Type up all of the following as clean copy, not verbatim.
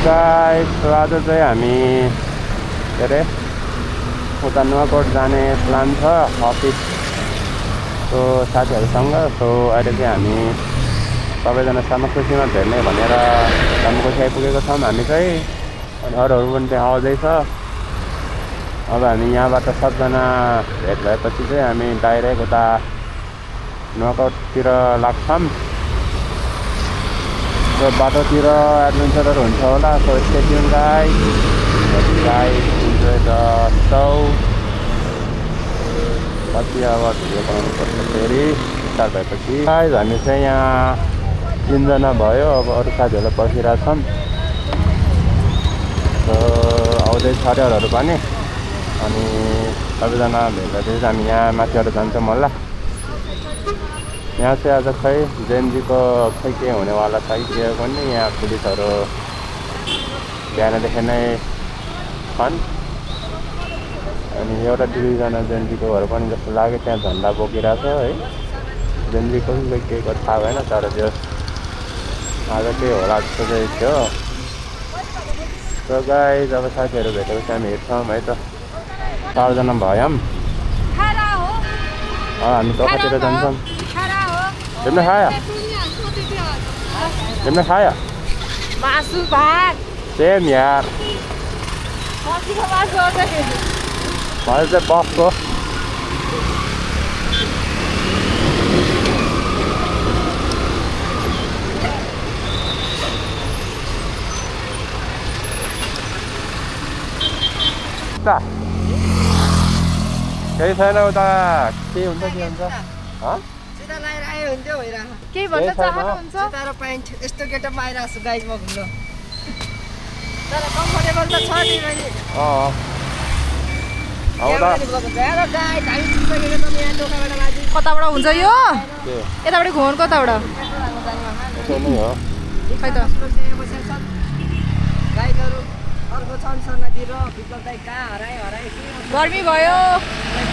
Guys, आज चाहिँ हामी के अरे उता नुवाकोट जाने प्लान छ अफिसको साथीहरूसँग। सो अहिले चाहिँ हामी सबैजना सामाखुसीमा भेट्ने भनेर सामाखुसी आइपुगेको छौँ हामी चाहिँ। अनि अरूहरू पनि त्यहाँ आउँदैछ। अब हामी यहाँबाट सबजना भेट भएपछि चाहिँ हामी डाइरेक्ट उता नुवाकोटतिर लाग्छौँ। त्यो बाटोतिर एडभेन्चरहरू हुन्छ होला। So stay tune guys, enjoy the so. कति अब भिडियो बनाउनु पर्छ फेरि स्टार्ट भएपछि। गाइस हामी चाहिँ यहाँ 3 जना भयो। अब अरू साथीहरू पर्खिरहेछौँ। सो आउँदैछ अरूहरू पनि। अनि सबैजना भेट्दाखेरि हामी यहाँ माथिबाट जान्छौँ होला। यहाँ चाहिँ आज खै जेएनजीको खै के हुनेवाला छ कि के पनि। यहाँ पुलिसहरू बिहानदेखि नै छन्। अनि एउटा 2जना जेएनजीकोहरू पनि जस्तो लाग्यो त्यहाँ झन्डा बोकिरहेको छ है। जेएनजीको पनि के गर्छ थाहा भएन, तर त्यो आज के होला जस्तो चाहिँ थियो। सो गाइस अब साथीहरू भेटेपछि हामी हिँड्छौँ है त। 4 जना भयौँ। हामी कतातिर जान्छौँ। तिमीले खायो? तिमीले खायो? मासु भात। सेम यार। कतिको मासु आउँछ फेरि? मैले चाहिँ बसको। केही छैन उता के हुन्छ के हुन्छ? जुत्ता लाएर आयो हुन्थ्यो भइरहेको। केही भन्न चाहनुहुन्छ? जुत्ता र प्यान्ट यस्तो गेटअपमा आइरहेको छु गाइस म घुम्नु। तर कम्फर्टेबल त छ नि मैले। कताबाट हुन्छ यो? यताबाट घुमाउनु कताबाट? खै त गाइडहरू अर्को छन् सन्नति र विकल्प दाइ कहाँ हराए गर्मी भयो।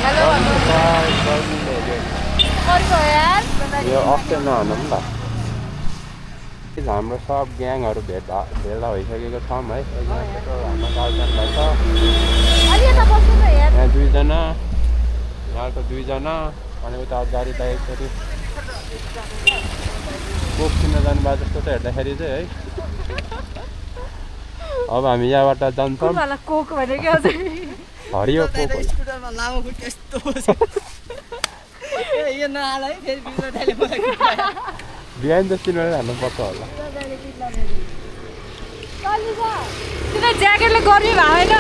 हेलो गर्मी भयो यार। यो अप्सन नहुनु पनि त। हाम्रो सब ग्याङहरू भेला भइसकेको छौँ है। हाम्रो गार्जियनलाई छ यहाँ 2 जना, यहाँको 2 जना। अनि उता गाडी त एकचोटि कोक किन्न जानुभएको जस्तो त हेर्दाखेरि चाहिँ है। अब हामी यहाँबाट जान्छौँ। कोक भनेको हरियो कोक स्कुटरमा लामो खुट्टा यस्तो यो नहाल है फेरि बिग्रटाले मलाई बिहान त सिनेर हाल्नुपर्छ होला। तिम्रो ज्याकेटले गर्मी भएन?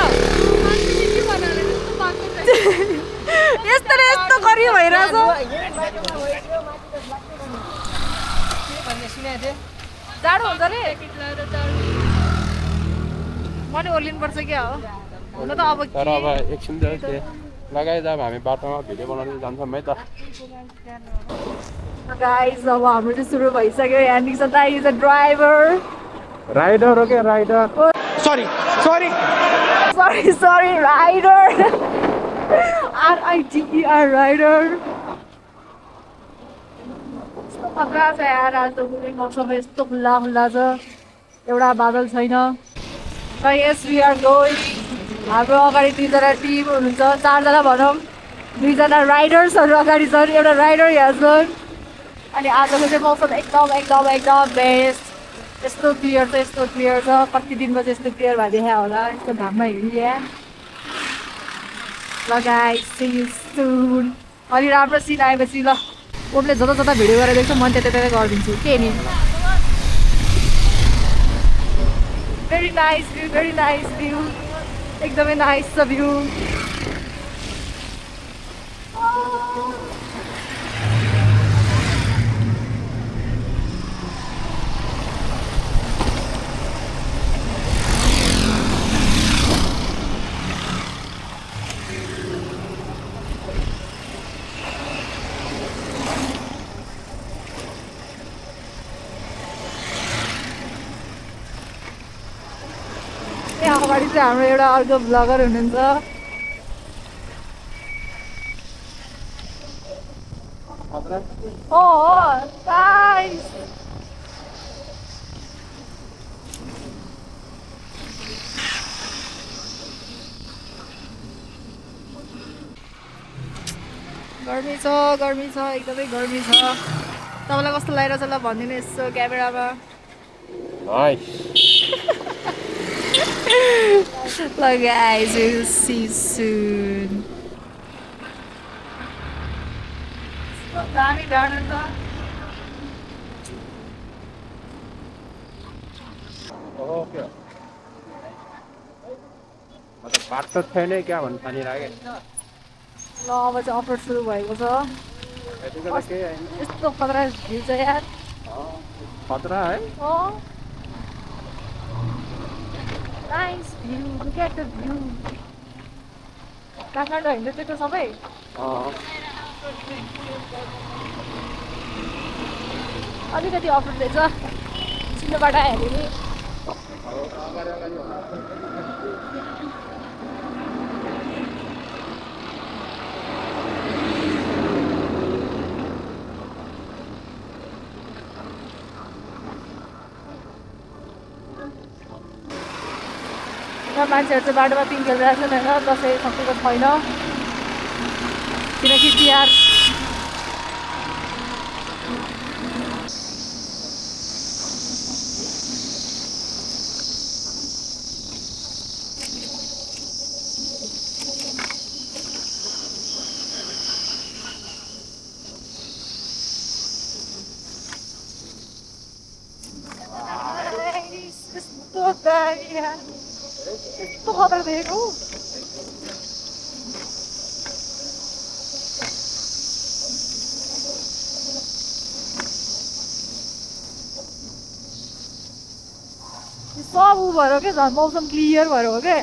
यस्तो र यस्तो गर्मी भइरहेछ। जाडो हुन्छ रे। मैले ओर्लिनुपर्छ क्या हो हुन त। अब तर अब एकछिन चाहिँ लगाइदा हामी बाटोमा भिडियो बनाउँदै जान्छौँ है त। गाइस अब हाम्रो चाहिँ सुरु भइसक्यो। यहाँ निक्छ दाइ इज अ ड्राइभर। राइडर हो क्या rider? Sorry rider. RIDER rider. खतरा छ यार। आज मौसम यस्तो खुल्ला छ, एउटा बादल छैन। यस वी आर गोइङ। हाम्रो अगाडि 2जना टिम हुनुहुन्छ, 4 जना भनौँ। 2 जना राइडर्सहरू अगाडि छन्, एउटा राइडर यहाँ छन्। अनि आजको चाहिँ मौसम एकदम बेस्ट। यस्तो क्लियर छ। कति दिनमा चाहिँ यस्तो क्लियर भए देखा होला। यस्तो घाममा हिँडिया। ल गाइस, सी यु सुन। अलि राम्रो सिन आएपछि ल उसले जता भिडियो गरेर देख्छ म त्यतै गरिदिन्छु के नि। Very nice view. एकदमै नाइस छ भ्यू। यहाँ अगाडि चाहिँ हाम्रो एउटा अर्को ब्लगर हुनुहुन्छ। गाइस गर्मी छ एकदमै गर्मी छ तपाईँलाई कस्तो लागिरहेछ ल भनिदिनु यसो क्यामेरामा ल guys we'll see you soon दामी गार्डन छ ओके मतलब बाटो छैन क्या भन्नु थानी लाग्यो ल अब चाहिँ अपलोड सुरु भएको छ यस्तो खतरा भ्यू छ यार खतरा है nice view look at the view Kathmandu होइन त्यो त सबै अलिकति अपलोड रहेछ चिनो बाटो आयो नि मान्छेहरू चाहिँ बाटोमा पिङ खेलिरहेको छन् होइन दसैँ सकेको छैन किनकि तिहार यस्तो खतरा देखेको सब ऊ भएर क्या झन् मौसम क्लियर भएर हो क्या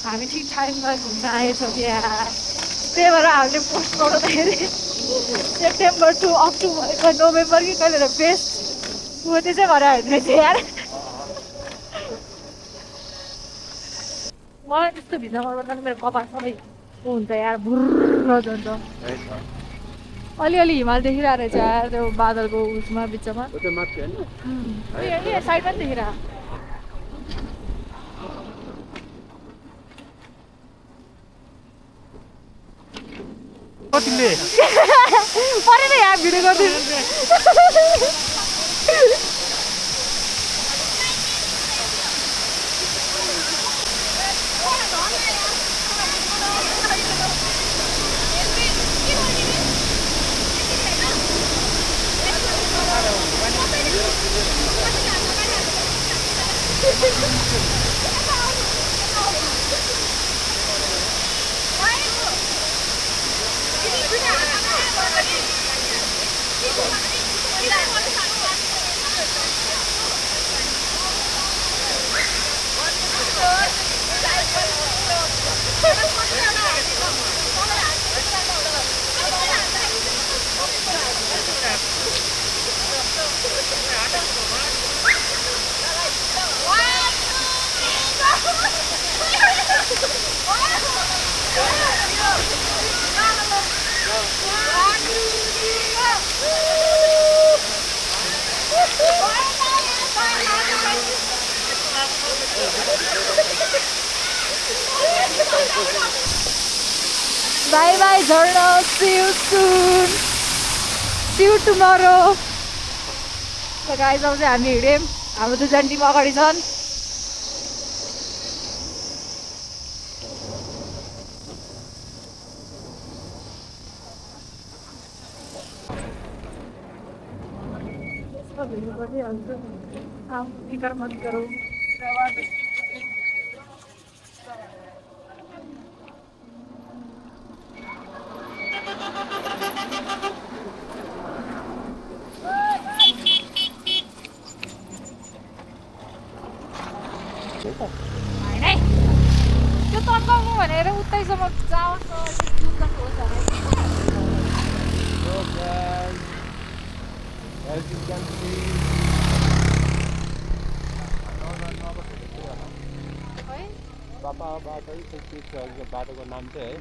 हामी ठिक टाइममा घुम्न आएछौँ क्या त्यही भएर हामीले पोस्ट गर्दाखेरि सेप्टेम्बर टु अक्टोबर नोभेम्बर कि कहिले बेस्ट ऊ त्यसै भएर हामीले चाहिँ यार मलाई त्यस्तो भित्र गर्दा मेरो कपाल सबै हुन्छ यार भुर्र जान्छ अलिअलि हिमाल देखिरहेको रहेछ यार त्यो बादलको उसमा बिचमा साइडमा पनि देखिरहेको परेन यहाँ भिडियो गरिदिनु Bye bye Jharna, see you soon. See you tomorrow. So guys, अब चाहिँ हामी हिँड्यौँ हाम्रो दुईजना टिम अगाडि छन् भिडियो गरिहाल्छु फिकर मत गरौँ त्यो तर्काउनु भनेर उतैसम्म जाओस् बाटोको नाम चाहिँ है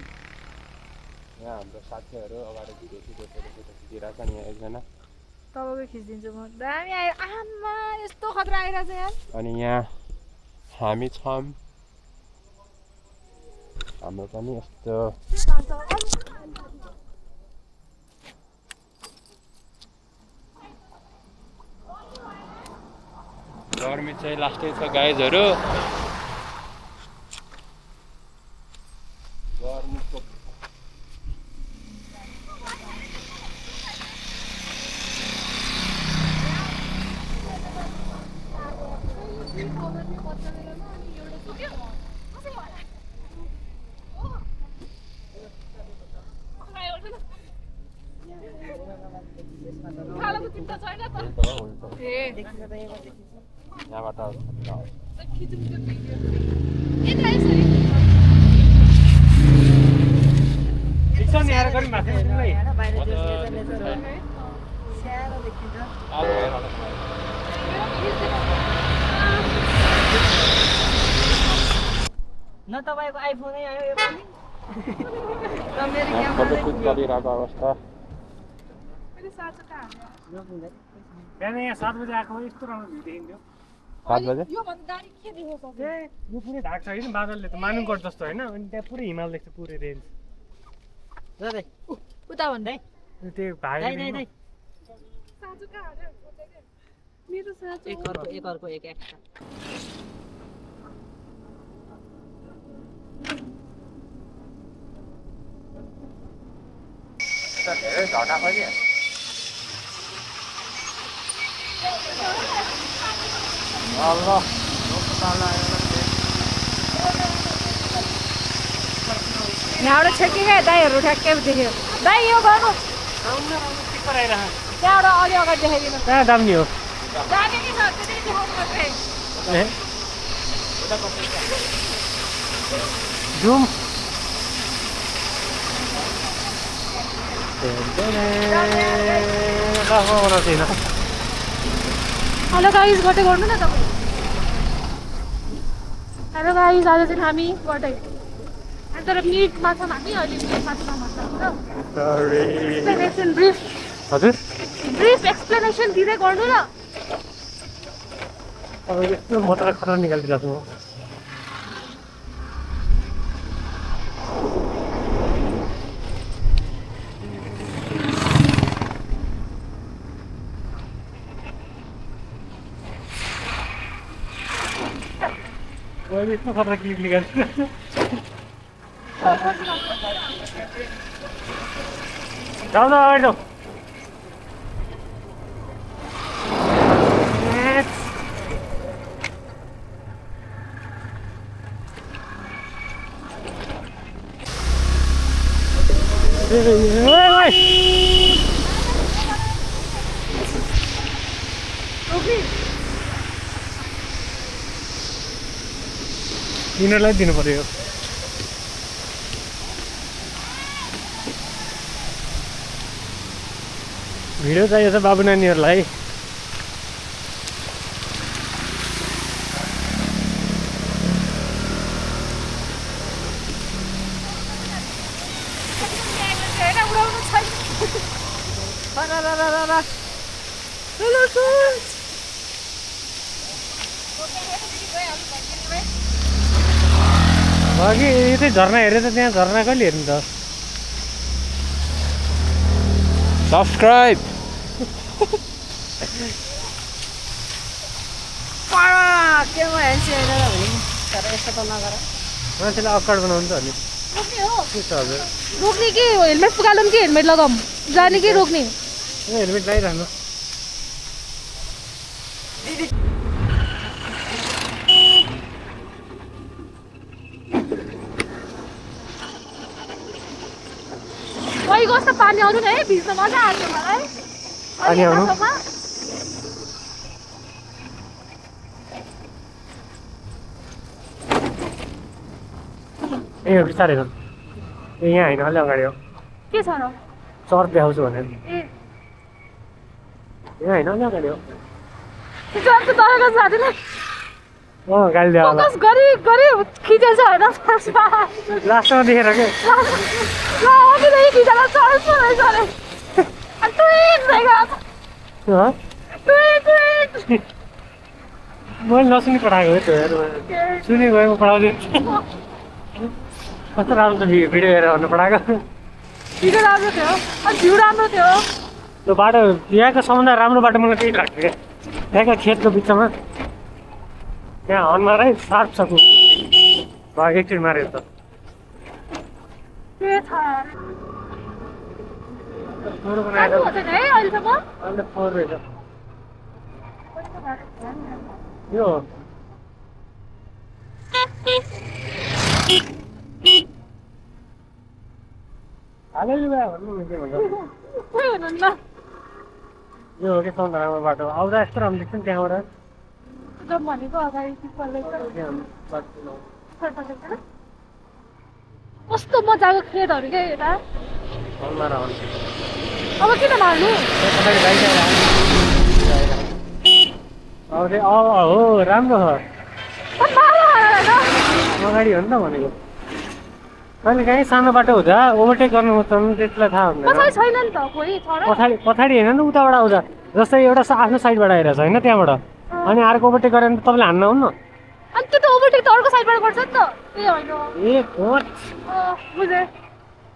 यहाँ हाम्रो साथीहरू अगाडि खिचिरहेको छ नि यहाँ एकजना तपाईँको खिचिदिन्छु म दामी आयो आमा यस्तो खतरा आइरहेछ यार अनि यहाँ हामी छौँ हाम्रो पनि यस्तो गर्मी चाहिँ लास्टै छ गाइजहरू गर्मीको यहाँबाट न तपाईको आइफोनै आयो यो पनि फोटोसुट गरिरहेको अवस्था बिहान यहाँ 7 बजे आएको यस्तो राम्रो भ्यू देखिन्थ्यो 7 बजे यो पुरै ढाक छ होइन बादलले त मानुकोट जस्तो होइन अनि त्यहाँ पुरै हिमाल देख्छ पुरै रेन्ज उता भन्दै त्यो भाइ एक अर्को एक एक्स्ट्रा धेरै झटा खोज्यो अल्लाह यहाँबाट छेकेकै दाईहरू ठ्याक्कै देख्यो दाई यो गर्नु त्यहाँबाट अलि अगाडि देखाइदिनु कहाँ दाम्ने हो जाने कि छ त्यही देखाउनु पर्छ जुम हेलो गाइज गटे गर्नु न तपाईँ हेलो गाइज आज चाहिँ हामी गटे तर मिटमा छौँ हामी अहिले मिटमा छौँ एक्सप्लेनेसन ब्रिफ हजुर ब्रिफ एक्सप्लेनेसन दिँदै गर्नु न अब यस्तो म त खतरा निकालिदिरहेको छु मैले यस्तो खतरा क्लिप निकाल्छु जाऊ न अगाडि जाऊ यिनीहरूलाई दिनु पर्यो भिडियो चाहिएको छ बाबु नानीहरूलाई अघि यो चाहिँ झर्ना हेरेर त त्यहाँ झर्ना कहिले हेर्नु त सब्सक्राइब केमा हेर्छु होइन भने तर यस्तो त नगर मान्छेलाई अक्कड बनाउनु त अनि हजुर रोक्ने कि हेलमेट पुगालौँ कि हेलमेट लगाऊँ जाने कि रोक्ने हेलमेट लगाइरहनु पहिको जस्तो पानी आउनु न है भिज्न मजा आएको मलाई पानी आउनु ए बिस्तारै ए यहाँ होइन अलि अगाडि हो के छ र चर्च देखाउँछु भनेर ए यहाँ होइन अलि अगाडि हो जस्तो तपाईँको साथीले गाली दियो होला फोकस गरी खिचेछ होइन लास्टमा देखेर के अघिदेखि खिचेर चढ्छ रहेछ अरे मैले नसुनी पठाएको है त्यो सुनि गएको पठाउँदै कस्तो राम्रो भिडियो हेरेर भन्नु पठाएको भिडियो राम्रो थियो अनि भ्यू राम्रो थियो त्यो बाटो यहाँको सबभन्दा राम्रो बाटो मलाई त्यही लाग्यो क्या यहाँको खेतको बिचमा त्यहाँ हर्न मारै सार्प छ एकचोटि मारेर त के थाहा चालु भएको छैन है अहिलेसम्म अहिले 4 रहेछ यो हालेलुया भन्नु के भन्छ खोइ हुनुहुन्न यो हो कि सबभन्दा राम्रो बाटो आउँदा यस्तो राम्रो देख्छ नि त्यहाँबाट जब भनेको अगाडि पिपलले कस्तो मजाको खेतहरू क्या यता अब किन मार्नु हो राम्रो हो अगाडि हो नि त भनेको कहिले काहीँ सानो बाटो हुँदा ओभरटेक गर्नु त्यसलाई थाहा हुँदैन पछाडि छैन नि त कोही छ र पछाडि होइन नि उताबाट आउँदा जस्तै एउटा आफ्नो साइडबाट आइरहेछ होइन त्यहाँबाट अनि अर्को ओभरटेक गरेर तपाईँले हान्न हुन्न अनि त्यो त ओभरटेक त अर्को साइडबाट गर्छ नि त ए होइन ए बुझेँ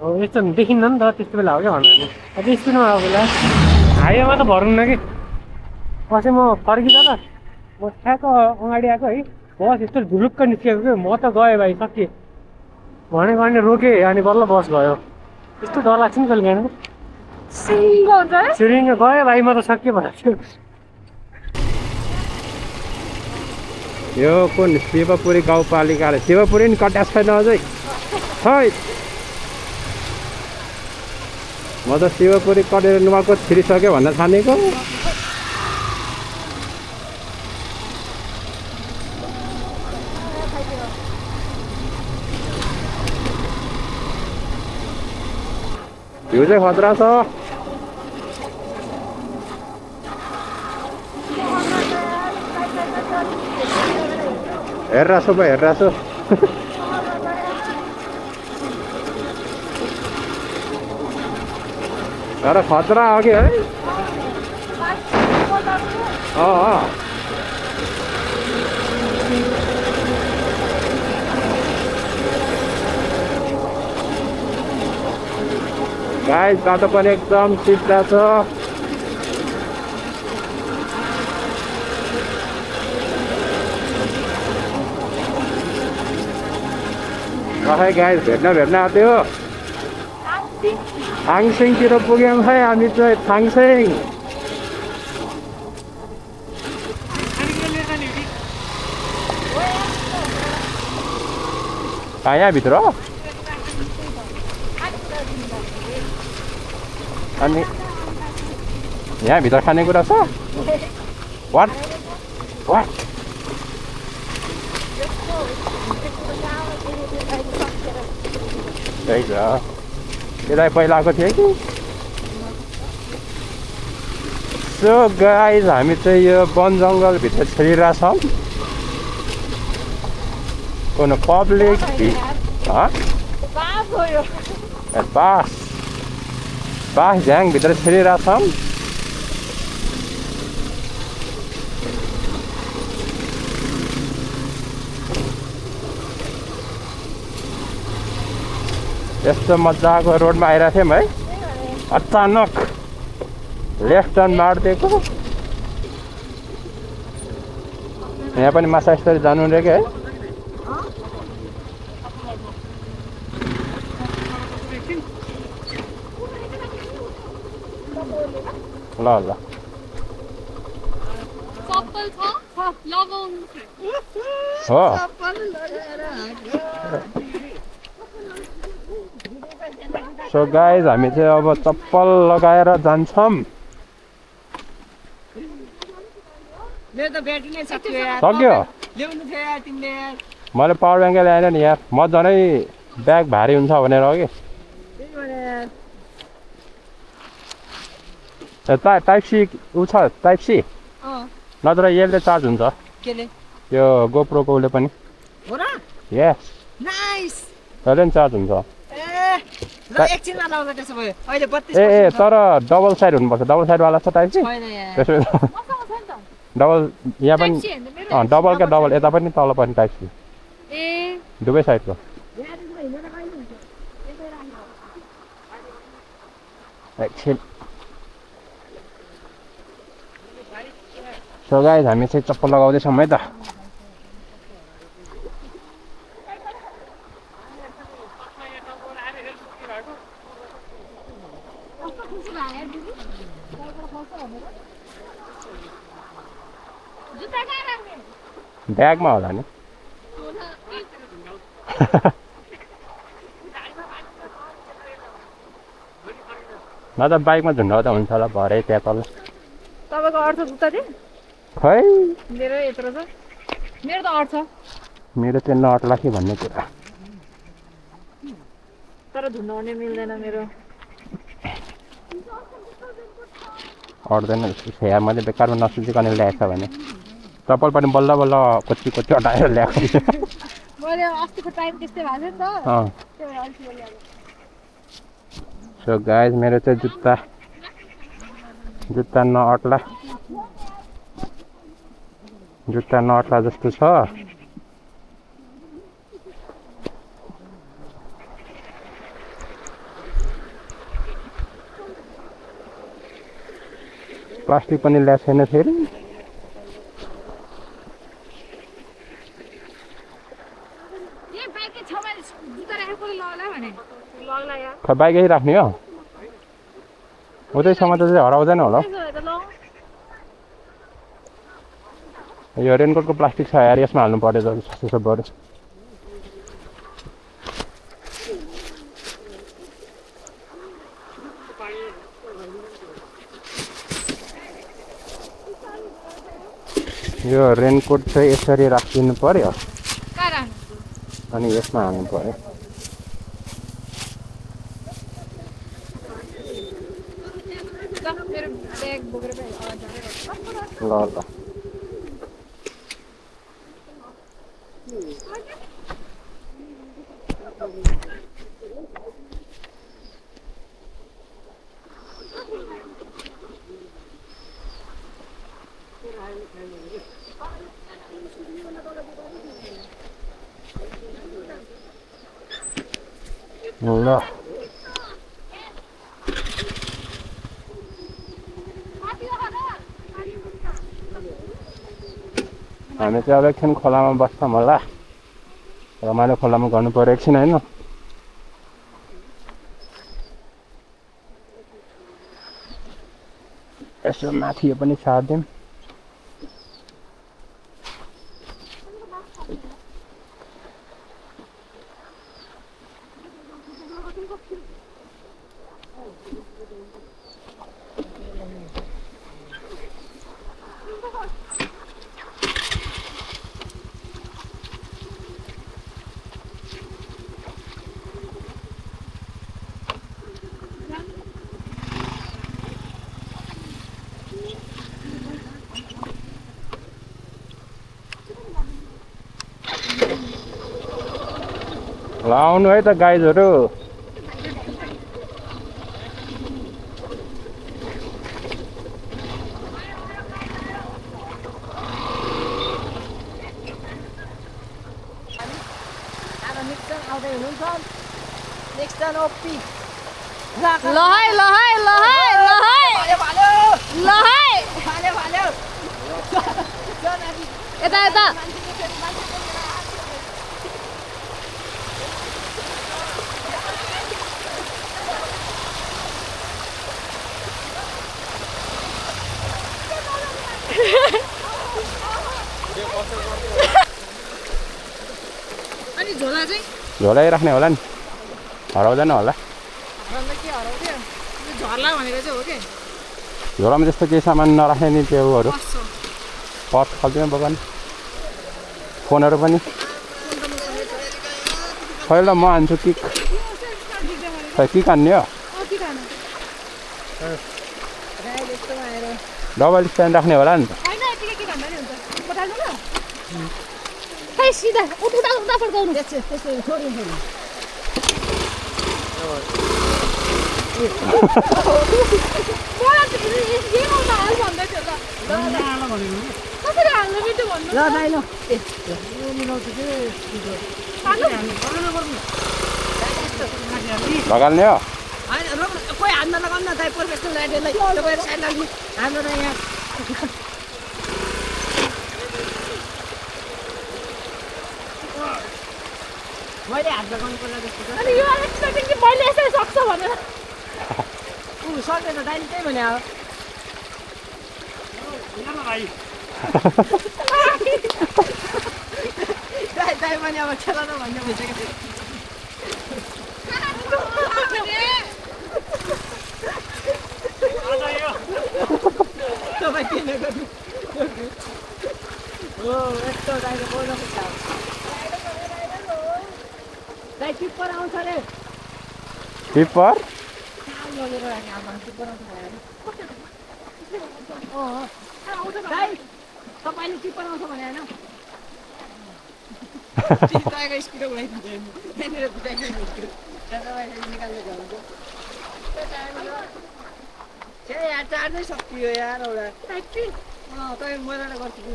हो यस्तो देखिन्न नि त त्यस्तो बेला हो क्या भन्नु अझै स्पिडमा आएको बेला हाइवेमा त भर्नु न कि पछि म फर्किँदा त म ठ्याक्क अगाडि आएको है बस यस्तो झुलुक्क निस्किएको कि म त गएँ भाइ सकिएँ भनेको अनि रोकेँ अनि बल्ल बस गयो यस्तो डर लाग्छ नि कहिले काहीँ सिङ्गो हुन्छ है सिरिङ गयो भाइ म त सकिएँ भनेको थियो यो कुन शिवपुरी गाउँपालिकाले शिवपुरी नि कट्यास छैन अझै खै म त शिवपुरी कटेर नुवाको छिरिसक्यो भन्न ठानेको भ्यू चाहिँ खतरा छ हेर्रा छु हेर्रा छु तर खतरा हो कि है गाइस बाटो पनि एकदम सिधा छ गाइस भेट्न आउँथ्यो थाङसिङतिर पुग्यौँ है हामी चाहिँ थाङसिङ यहाँभित्र अनि यहाँभित्र खानेकुरा छ वाट त्यही छ यसलाई पहिला आएको थियो कि सो गाइज हामी चाहिँ यो वन जङ्गलभित्र छिरिरहेछौँ कुन पब्लिक बास झ्याङभित्र छिरिरहेछौँ यस्तो मजाको रोडमा आइरहेको थियौँ है अचानक लेफ्ट टर्न मारिदिएको यहाँ पनि माछा स्थली जानु रहेको है ल ल हो सो गाइज हामी चाहिँ अब चप्पल लगाएर जान्छौँ सक्यो मैले पावर ब्याङ्कै ल्याएन नि यार म झनै ब्याग भारी हुन्छ भनेर हो कि टाइप सी ऊ छ टाइप सी नत्र यसले चार्ज हुन्छ यो गोप्रोको उसले पनि यस त्यसले नि चार्ज हुन्छ ए तर डबल साइड हुनुपर्छ डबल साइडवाला छ टाइप सी त्यसो डबल यहाँ पनि डबल क्या डबल यता पनि तल पनि टाइप सी दुवै साइडको एकछिन सो गाइस हामी चाहिँ चप्पल लगाउँदैछौँ है त ब्यागमा होला नि न त बाइकमा झुन्डाउँदा हुन्छ होला भरे त्यहाँ तल तपाईँको अड्छ जुत्ता चाहिँ खै मेरो यत्रो छ मेरो त अड्छ मेरो चाहिँ नअट्ला कि भन्ने कुरा तर झुन्डाउने मिल्दैन मेरो अट्दैन यहाँ मैले बेकारमा नसुचिकन ल्याएछ भने चप्पल पनि बल्ल बल्ल कोची कोची हटाएर ल्याएको मैले अस्तिको टाइम त्यस्तै भएको थियो नि त सो गाइस मेरो चाहिँ जुत्ता नअट्ला जस्तो छ प्लास्टिक पनि ल्याएको छैन फेरि खै बाइकै राख्ने हो उतैसम्म त चाहिँ हराउँदैन होला यो रेनकोटको प्लास्टिक छ यार यसमा हाल्नु पर्यो जस्तो बरु यो रेनकोट चाहिँ यसरी राखिदिनु पर्यो अनि यसमा हाल्नु पर्यो ल ल ल हामी चाहिँ अब एकछिन खोलामा बस्छौँ होला रमाइलो खोलामा गर्नु पर्यो एकछिन होइन यसो माथि यो पनि सार्दिउँ ल आउनु है त गाइजहरू अनि झोला चाहिँ झोलै राख्ने होला नि हराउँदैन होला झर्ला भनेको चाहिँ हो के झोलामा त्यस्तो केही सामान नराख्ने नि त्योहरू पर्स खाल्दिउँ बगान फोनहरू पनि खै ल म हान्छु किक खै किक हान्ने हो डबल स्ट्यान्ड राख्ने होला नि त सीधा उठ्दा फर्काउनु लगाल्ने हो कोही हान्न लगाउन न दाइ प्रोफेसनल राइडरलाई तपाईँहरू साइड लाग्नु हाम्रो त यहाँ मैले हात लगाउनु पर्ला जस्तो अनि यु आर एक्सपेक्टिङ कि मैले यसरी सक्छ भनेर सक्दैन दाइले त्यही भने अब दाइ पनि अब खेला त भन्ने भइसक्यो तपाईँ किन गर्नु हो यस्तो दाइले बोल्नु खोज्छ दाइ टिप्पर आउँछ अरे टिप्पर लगेर यहाँ टिप्पर आउँछ दाइ तपाईँले टिप्पर आउँछ भने होइन चिताएको स्कुटर उडाइदिन्छ त्यहाँनिर बुझाइदिनु स्कुटर निकाल्दै जान्छ ए यार चार्जै सकियो यार एउटा तपाईँ मैलाबाट गर्छु कि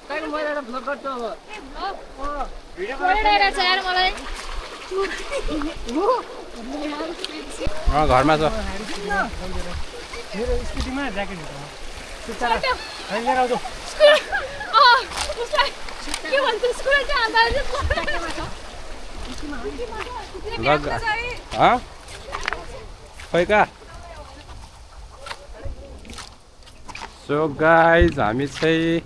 तपाईँको मैलाबाट भ्लग गर्छु अब घरमा छ मेरो स्कुटीमा ज्याकेट लिएर आउँछु खै का सो गाइज हामी चाहिँ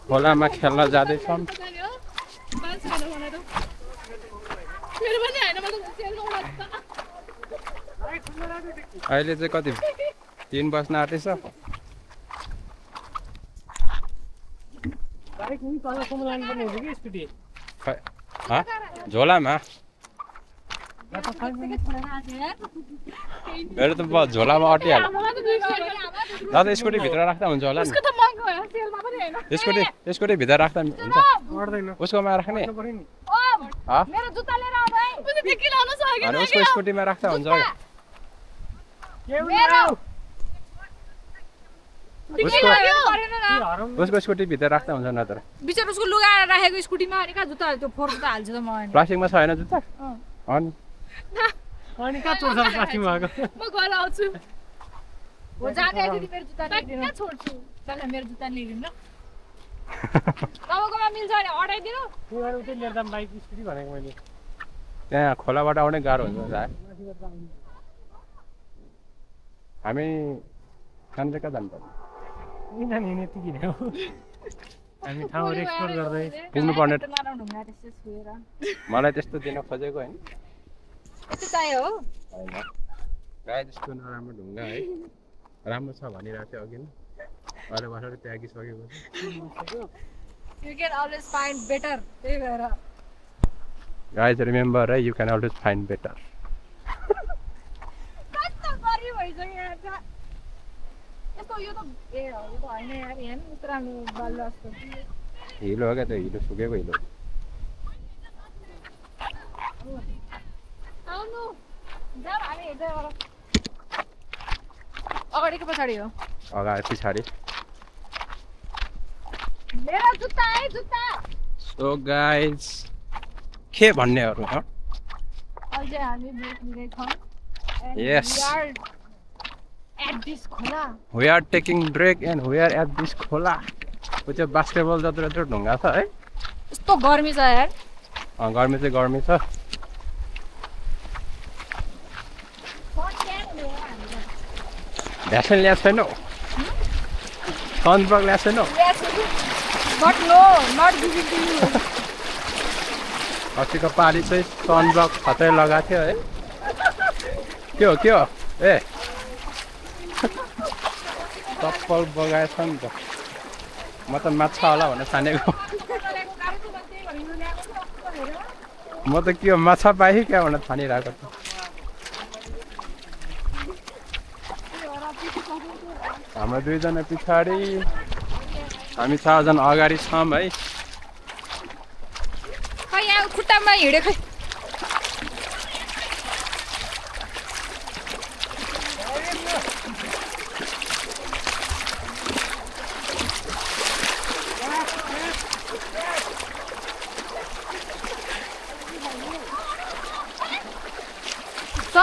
खोलामा खेल्न जाँदैछौँ अहिले चाहिँ कति 3 बज्न आँटेछ झोलामा मेरो त झोलामा अटिहाल्यो दादा स्कुटी भित्र राख्दा हुन्छ होला नि स्कुटी भित्र राख्दा हुन्छ उसकोमा राख्ने अनि उसको स्कुटीमा राख्दा हुन्छ उसको स्कुटी भित्र राख्दा हुन्छ न तर बिचार उसको लुगा राखेको स्कुटीमा अनि कहाँ जुत्ता त्यो फोहोर जुत्ता हाल्छ त म प्लास्टिकमा छैन जुत्ता अनि अनि कहाँ चोर्छ प्लास्टिकमा आएको म घर आउँछु हो जाने आइदिनु मेरो जुत्ता ल्याइदिनु छोड्छु तँलाई मेरो जुत्ता ल्याइदिनु ल तपाईँकोमा मिल्छ भने अटाइदिनु तिमीहरू चाहिँ लिएर जाऊँ बाइक स्कुटी भनेको मैले त्यहाँ खोलाबाट आउने गाह्रो हुन्छ हामी खान चाहिँ कहाँ जानुपर्छ हिँड्ने यति किन हो हामी ठाउँहरू एक्सप्लोर गर्दै पुग्नु पर्ने मलाई त्यस्तो दिन खोजेको होइन यस्तो चाहियो हो होइन गाई जस्तो नराम्रो ढुङ्गा है राम्रो छ भनिरहेको थियो अघि नै अहिले भर्खर त्यागिसकेको You can always find better. त्यही भएर guys remember you can always find better कस्तो गरी भइसक्यो यार यस्तो यो त ए हो यो त हैन यार यहाँ नि उत्र राम्रो बल्ल जस्तो हिलो हो क्या त्यो हिलो सुकेको हिलो आउनु जाऊ हामी हेर्दै गरौँ अगाडिको पछाडि हो अगाडि पछाडि मेरो जुत्ता है जुत्ता सो गाइज के भन्नेहरू हो अहिले हामी ब्रेक लिँदै छौँ Yes. We are at this खोला we are taking break and we are at this खोला त्यो चाहिँ बास्केटबल जत्रो ढुङ्गा छ है यस्तो गर्मी छ यार गर्मी चाहिँ गर्मी छ भ्याक्सिन ल्याएको छैनौ सनब्लक ल्याएको छैनौ But no, not giving to you. अस्तिको पालि चाहिँ सनब्लक खतै लगाएको थियो है के हो ए चप्पल बगाएछ नि त म त माछा होला भनेर छानेको म त के हो माछा पाएँ क्या भनेर छानिरहेको थिएँ हाम्रो दुईजना पछाडि हामी 4 जना अगाडि छौँ है खै यहाँ खुट्टामा हिँडे खै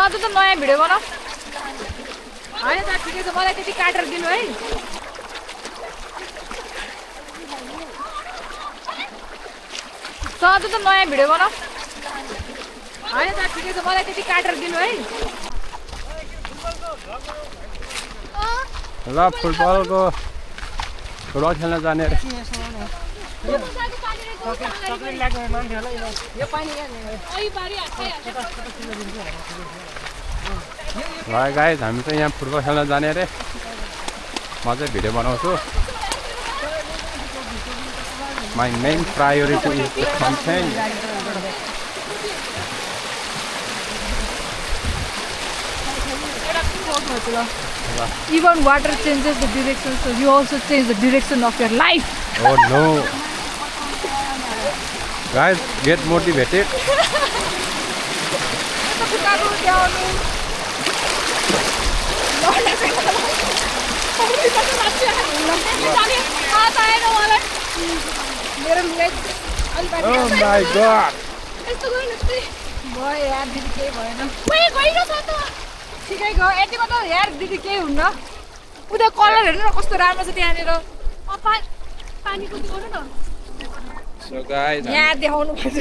सधैँ त नयाँ भिडियो बनाऊ होइन त ठिकै छ मलाई त्यति काटेर दिनु है सधैँ त नयाँ भिडियो बनाऊ होइन त ठिकै छ मलाई त्यति काटेर दिनु है ल फुटबल खेल्न जाने रे गाइस हामी चाहिँ यहाँ फुटबल खेल्न जाने रे म चाहिँ भिडियो बनाउँछु My main priority is the content. Even water changes the direction, so you also change the direction of your life. Oh no. Guys, get motivated. Oh my god. Boy, यार दिदी केही भएन ठिकै गयो यतिको त यार दिदी केही हुन्न उता कलर हेर्नु न कस्तो राम्रो छ त्यहाँनिर पानीको देखाउनु न So guys, यहाँ देखाउनु पर्छ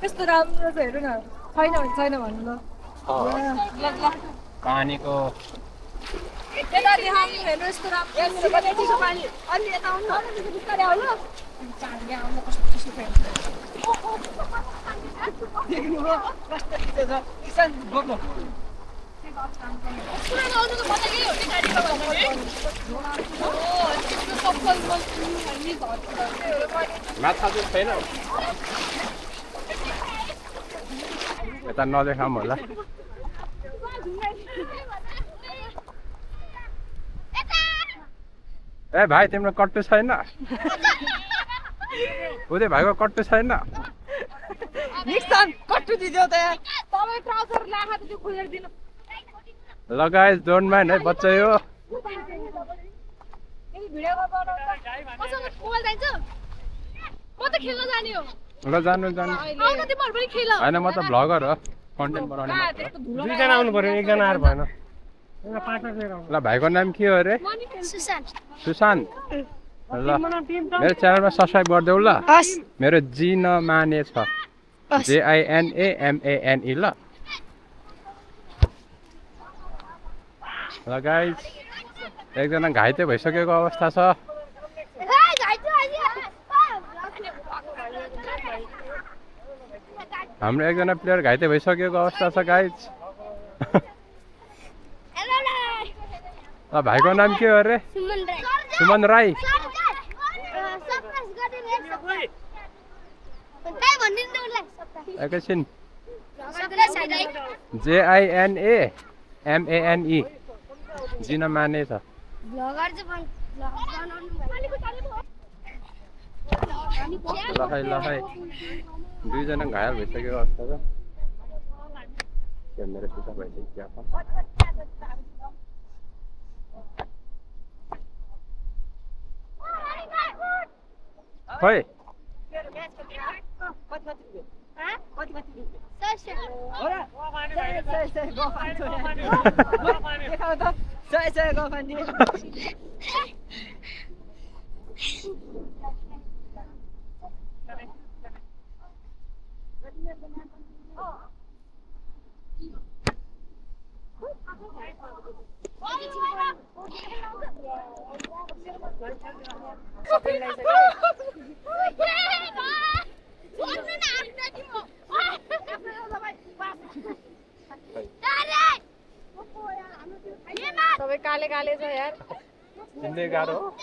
यस्तो राम्रो छ हेर्नु न छैन भने छैन भन्नु ल ल पानीको यता देखाउनु हेर्नु यस्तो राम्रो चिसो पानी अलि यता आउनु बिस्तारै आउनु चाँडै आउनु कस्तो चिसो पानी देख्नुभयो कस्तो चिसो छ किसान बोक्नु माछा चाहिँ छैन यता नदेखाऊँ होला ए भाइ तिम्रो कट्टु छैन उदय भाइको कट्टु छैन निक्सन कट्टु दिदियो त यार तपाईँ ट्राउजर लाखा त त्यो खोलेर दिनु ल गाइस डोन्ट माइन्ड है बच्चा यो भिडियो मसँग मोबाइल चाहिन्छ म त खेल्न जाने हो ल जानु आउन तिमीहरू पनि खेल होइन म त भ्लगर हो कन्टेन्ट बनाउने दुईजना आउनु पर्यो एकजना आएर भएन ल भाइको नाम के हो अरे सुशान्त ल मेरो च्यानलमा सब्सक्राइब गरिदेऊ ल मेरो जिन माने छ JINAMANE ल ल गाइस एकजना घाइते भइसकेको अवस्था छ हाम्रो एकजना प्लेयर घाइते भइसकेको अवस्था छ गाइस ल भाइको नाम के हो अरे सुमन राई एकैछिन JINAMANE जिन माने छ लखाइ दुईजना घायल भइसकेको अवस्था छ क्यामेरा सुता भइसक्यो खोइ तपाईँ काले काले छ यार हिँड्ने गाह्रो हो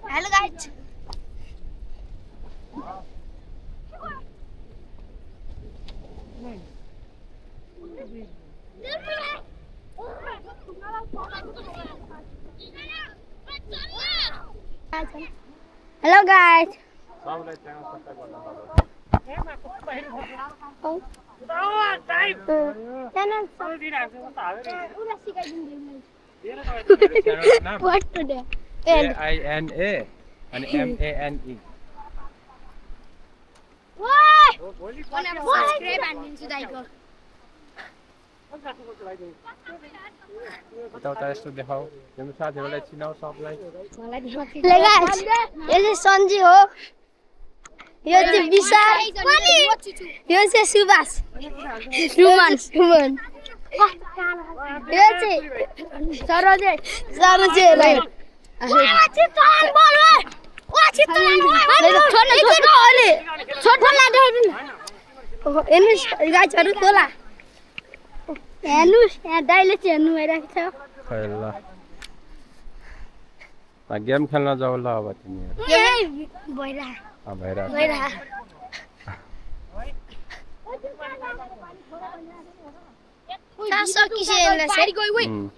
Hello guys. Hello guys. सबलाई च्यानल सब्स्क्राइब गर्न What today? AINA and MANE. What? Subscribe and into the icon. यता यस्तो देखाऊ तिम्रो साथीहरूलाई चिनाऊ सबलाई ले guys, यो चाहिँ सन्जी हो, यो चाहिँ विशाल, यो चाहिँ सुभाष, सुमन, यो चाहिँ सरोज गाइजहरू तोला हेर्नुहोस्, यहाँ दाइले चाहिँ हेर्नु भइरहेको छ। खै ल गेम खेल्न जाऊ ल अब तिमीहरू भइरहेको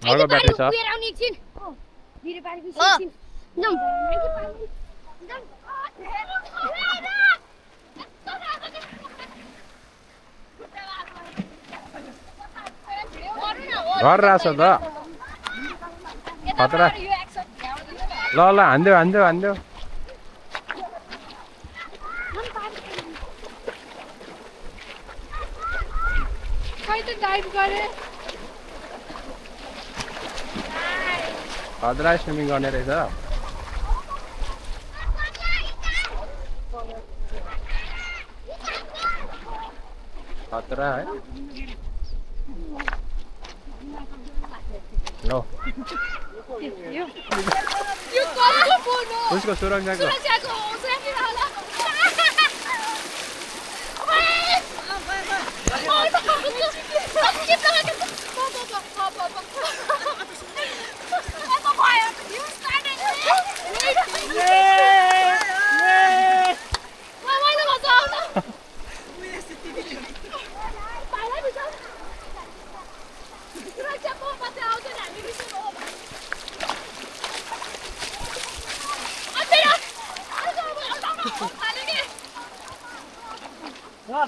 अर्को ब्याट्री छ घर रहेछ त खतरा ल हान्देऊ खतरा स्विमिङ गर्ने रहेछ खतरा है लो उसको सुरक्षाको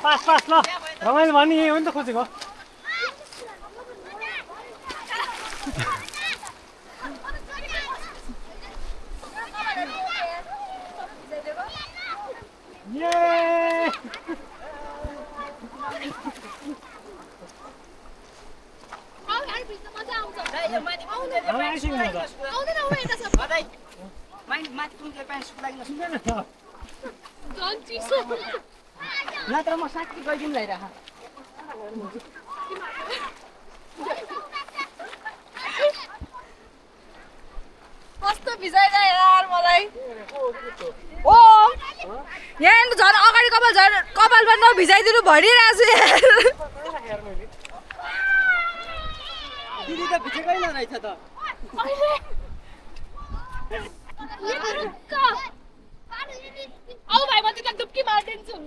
पास ल रमाइलो भन्ने यही हो नि त खोजेको नत्र म साथी गइदिम ल्याइराख कस्तो भिजाइदा यार मलाई ओ यहाँ झन् अगाडि कपाल पनि नभिजाइदिनु भनिरहेछु यार दिदी त भिजेकै नरहेछ त आऊ भाइ म तिमीलाई डुब्की मार्दिन्छु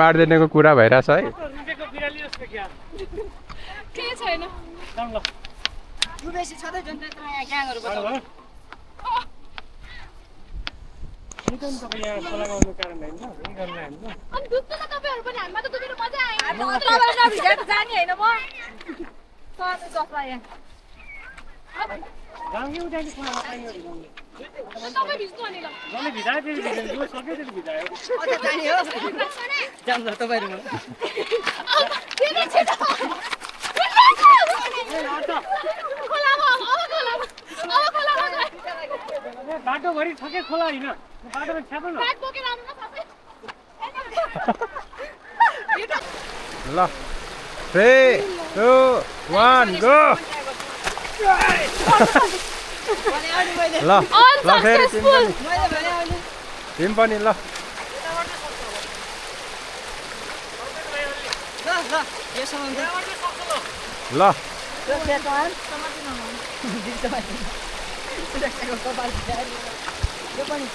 मार्दिनेको कुरा भइरहेछ है के छैन बेसी छँदै जुन यहाँ ग्याङहरू बताउ बाटोभरि ठकै खोला होइन बाटोमा छ्याप न ल 3 2 1 गो ल फेरि तिमी पनि ल ल पनि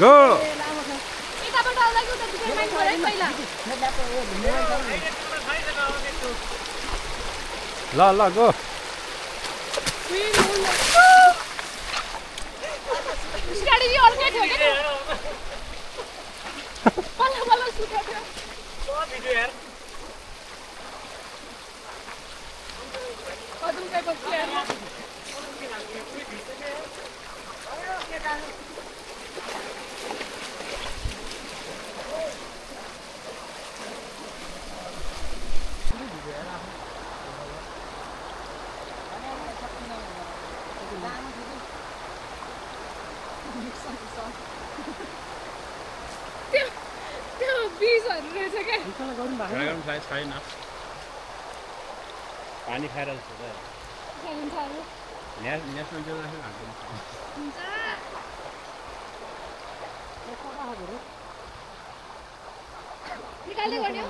गो यताबाट आउँदा कि उता दुई माइल गरे पहिला ल गो स्ट्र्याटेजी अर्कै थियो के बल्ल सुत्यो थियो भिडियो यार कदम काय बस्यो यार त्यो बीजहरु रहेछ के छैन पानी खाएर नेसनल जियोग्राफी निकाल्दै गर्ने हो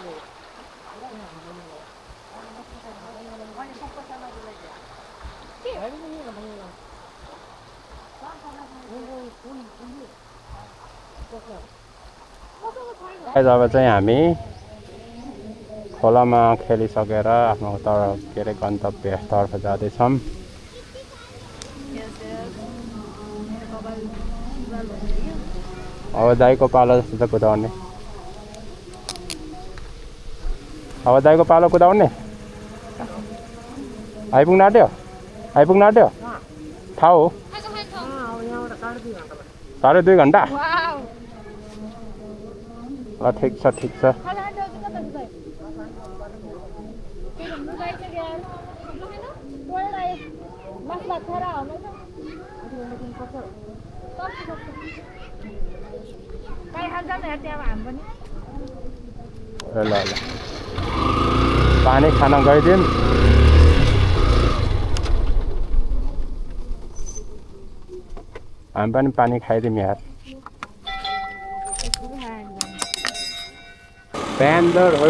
अब चाहिँ हामी खोलामा खेलिसकेर आफ्नो के अरे गन्तव्यतर्फ जाँदैछौँ। अब दाइको पालो जस्तो त कुदाउने कुदाउने आइपुग्न आँट्यो थाहा हो 2.5 घन्टा ल ठिक छ ल पानी खान गइदिउँ। हामी पनि पानी खाइदिउँ यार। Bender हो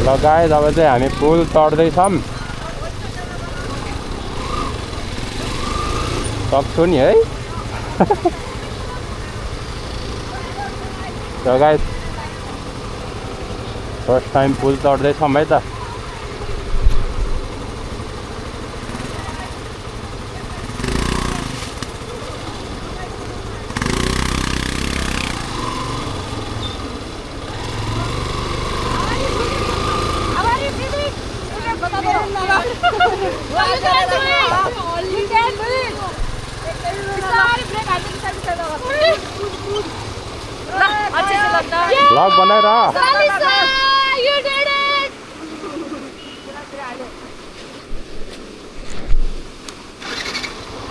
ल गाइस अब चाहिँ हामी पुल चढ्दैछौँ। सक्छु नि है ल गाइस फर्स्ट टाइम पुल चढ्दैछौँ है त। Vlog बनाएर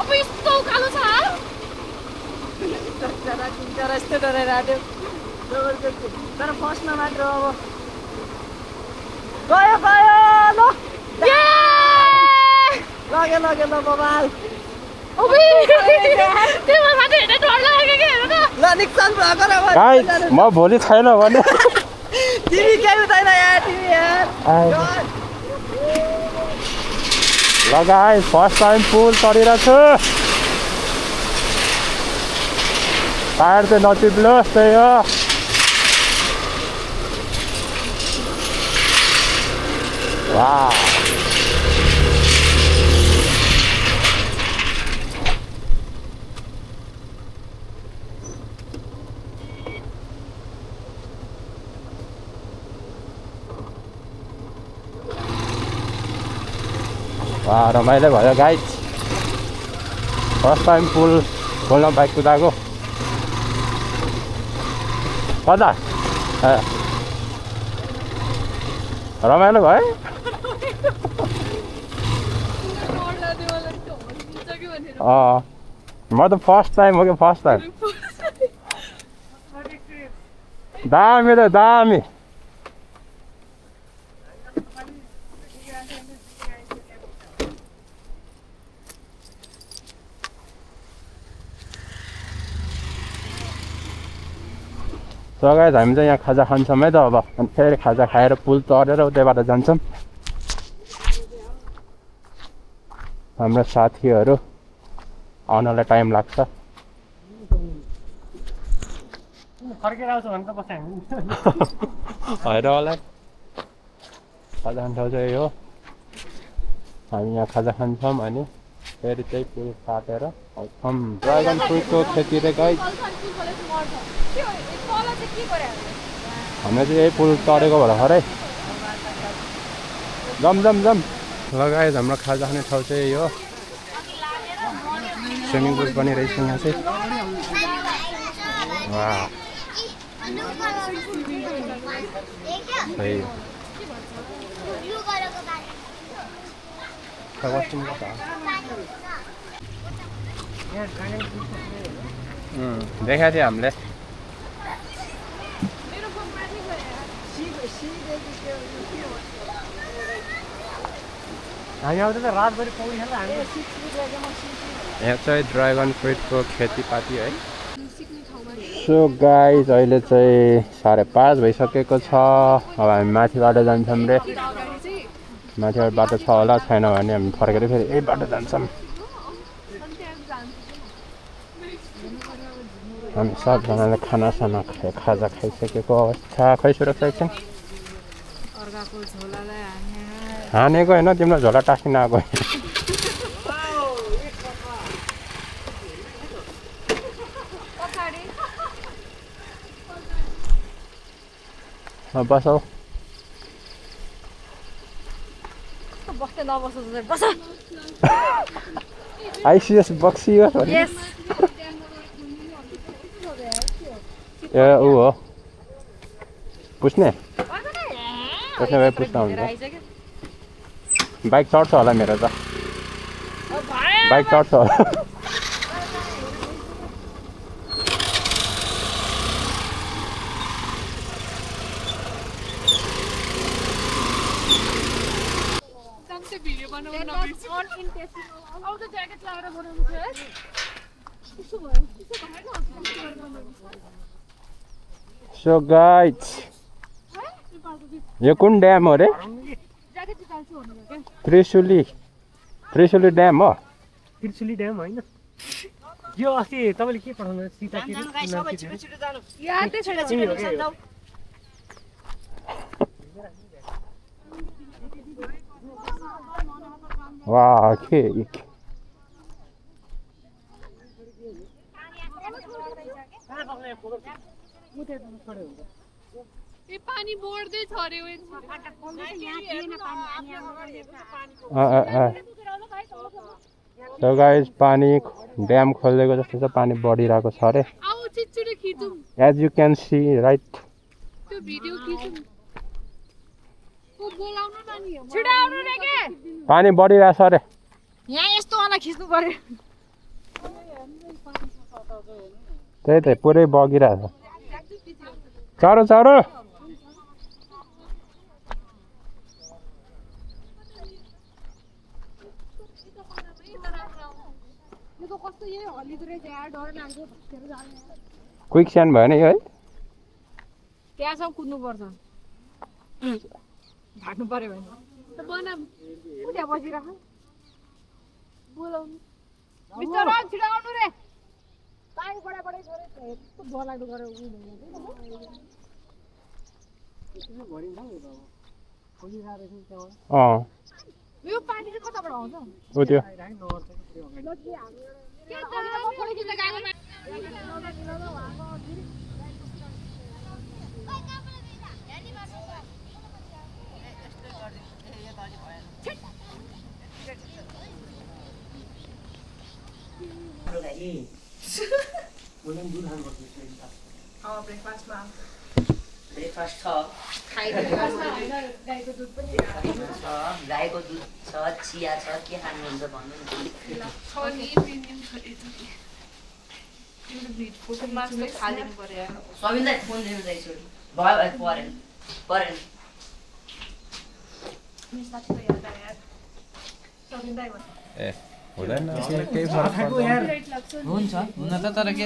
अब यस्तो उकालो छ यस्तो डराएर आयो जबरजस्ती तर फर्स्टमा मात्र अब गयो ल लग्यो ल बबाल गाइस म भोलि छैन भने तिमी के उठाइन यार तिमी यार ल गाइस फर्स्ट टाइम पुल चढिरहेको छु। टायर चाहिँ नचिप्लोस् त्यही हो। वाह वाह रमाइलो भयो गाइस। फर्स्ट टाइम पुल खोल्न बाइक कुदाएको कता रमाइलो भयो। म त फर्स्ट टाइम हो कि फर्स्ट टाइम दामी त दामी गाइस हामी चाहिँ यहाँ खाजा खान्छौँ है त अब अनि फेरि खाजा खाएर पुल तरेर उतैबाट जान्छौँ हाम्रो साथीहरू आउनलाई टाइम लाग्छ फर्केर आउँछ भने त बस्छ होइन होला खाजा खाने ठाउँ चाहिँ हो हामी यहाँ खाजा खान्छौँ अनि फेरि चाहिँ पुल काटेर आउँछौँ ड्रागन फ्रुटको खेती रे गाइस हामीले चाहिँ यही पुल तरेको भर्खरै जम ल गाइस हाम्रो खाजा खाने ठाउँ चाहिँ यो स्विमिङ पुल पनि रहेछ यहाँ चाहिँ वाह सही देखाएको थियो हामीले हामी आउँदा त रातभरि पौडी खेल्दा हामी यहाँ चाहिँ ड्रागन फ्रुटको खेतीपाती है सो गाइस अहिले चाहिँ 5:30 भइसकेको छ अब हामी माथिबाट जान्छौँ रे माथिबाट बाटो छ होला छैन भने हामी फर्केर फेरि यही बाटो जान्छौँ हामी सबजनाले खानासाना खाजा खाइसकेको अवस्था खै सुरक्षा एकछिन हानेको होइन तिम्रो झोला टाँसिन आएको बसौ आइसिएस बक्सियो ए ऊ हो पुस्ने भए पुस्दा हुन्छ बाइक चढ्छ होला मेरो त बाइक चढ्छ होला So guys, यो कुन ड्याम हो रे त्रिशुली ड्याम हो त्रिशुली ड्याम होइन यो अस्ति तपाईँले के पठाउनु सीता वाह के पानी बोर्दै छ रे So guys, पानी ड्याम खोलेको जस्तो छ पानी बढिरहेको छ रे as you can see right त्यो भिडियो खिचौँ को बोलाउनु न नि छिटो आउनु रे के पानी बढिरहेछ रे यहाँ यस्तो वाला खिच्नु पर्यो त्यही त पुरै बगिरहेछ चरो क्विक स्यान्ड भयो नि है त्यहाँसम्म कुद्नु पर्छ भाग्नु पर्यो भने बना उठ्या बसिराख बोलाउनु मिस्टर छिटो आउनु रे पानी बढाइ गरे यस्तो बोलाइदो गरे यो पानी चाहिँ कताबाट आउँछ उ त्यो ब्रेकफास्ट छ गाईको दुध छ चिया छ के खानुहुन्छ भन्नु सबिनलाई फोन दिनु एकचोटि भयो परेन ए हुँदैन केही फरक पर्दैन हुन्छ हुन त तर के